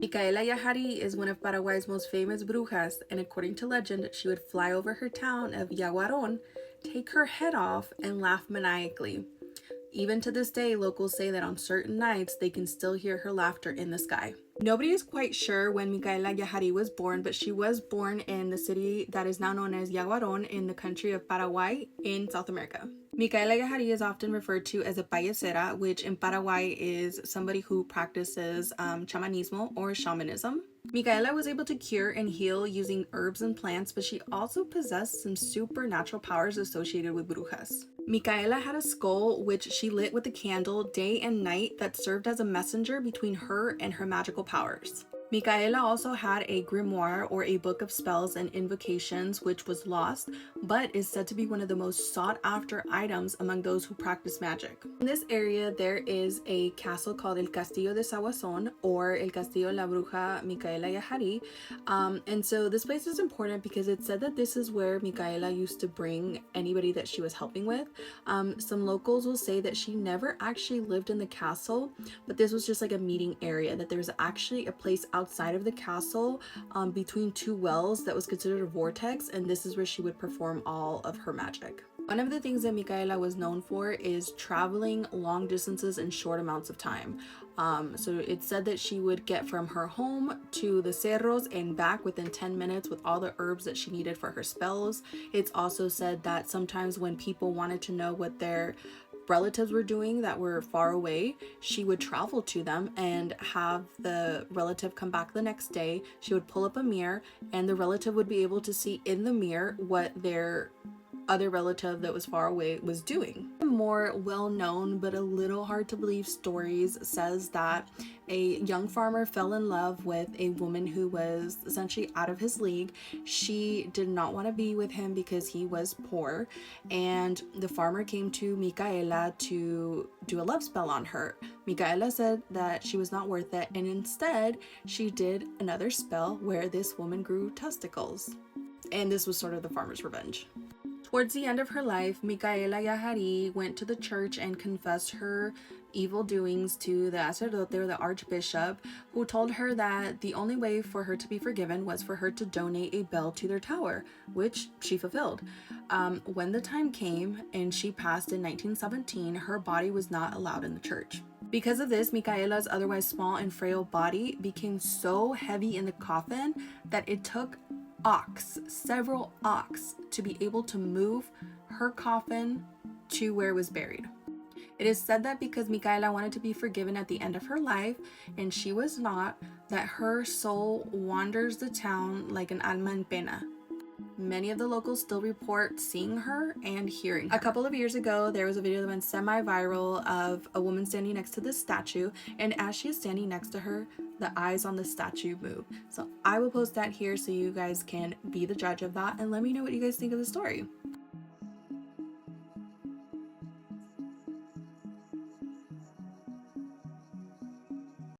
Micaela Yahari is one of Paraguay's most famous brujas, and according to legend, she would fly over her town of Yaguaron, take her head off, and laugh maniacally. Even to this day, locals say that on certain nights they can still hear her laughter in the sky. Nobody is quite sure when Micaela Yahari was born, but she was born in the city that is now known as Yaguaron in the country of Paraguay in South America. Micaela Yahari is often referred to as a payasera, which in Paraguay is somebody who practices chamanismo or shamanism. Micaela was able to cure and heal using herbs and plants, but she also possessed some supernatural powers associated with brujas. Micaela had a skull which she lit with a candle day and night that served as a messenger between her and her magical powers. Micaela also had a grimoire, or a book of spells and invocations, which was lost, but is said to be one of the most sought after items among those who practice magic. In this area, there is a castle called El Castillo de Saguazón, or El Castillo La Bruja Micaela Yahari. And so this place is important because it's said that this is where Micaela used to bring anybody that she was helping with. Some locals will say that she never actually lived in the castle, but this was just like a meeting area, that there was actually a place outside of the castle between two wells that was considered a vortex, and this is where she would perform all of her magic. One of the things that Micaela was known for is traveling long distances in short amounts of time. So it's said that she would get from her home to the cerros and back within 10 minutes with all the herbs that she needed for her spells. It's also said that sometimes when people wanted to know what their relatives were doing that were far away, she would travel to them and have the relative come back the next day. She would pull up a mirror, and the relative would be able to see in the mirror what their other relative that was far away was doing. A more well-known but a little hard to believe stories says that a young farmer fell in love with a woman who was essentially out of his league. She did not want to be with him because he was poor, and the farmer came to Micaela to do a love spell on her. Micaela said that she was not worth it, and instead she did another spell where this woman grew testicles, and this was sort of the farmer's revenge. Towards the end of her life, Micaela Yahari went to the church and confessed her evil doings to the sacerdote, or the archbishop, who told her that the only way for her to be forgiven was for her to donate a bell to their tower, which she fulfilled. When the time came and she passed in 1917, her body was not allowed in the church. Because of this, Micaela's otherwise small and frail body became so heavy in the coffin that it took several ox, to be able to move her coffin to where it was buried. It is said that because Micaela wanted to be forgiven at the end of her life, and she was not, that her soul wanders the town like an alma en pena. Many of the locals still report seeing her and hearing her. A couple of years ago, there was a video that went semi-viral of a woman standing next to this statue, and as she is standing next to her, the eyes on the statue move. So I will post that here so you guys can be the judge of that, and let me know what you guys think of the story.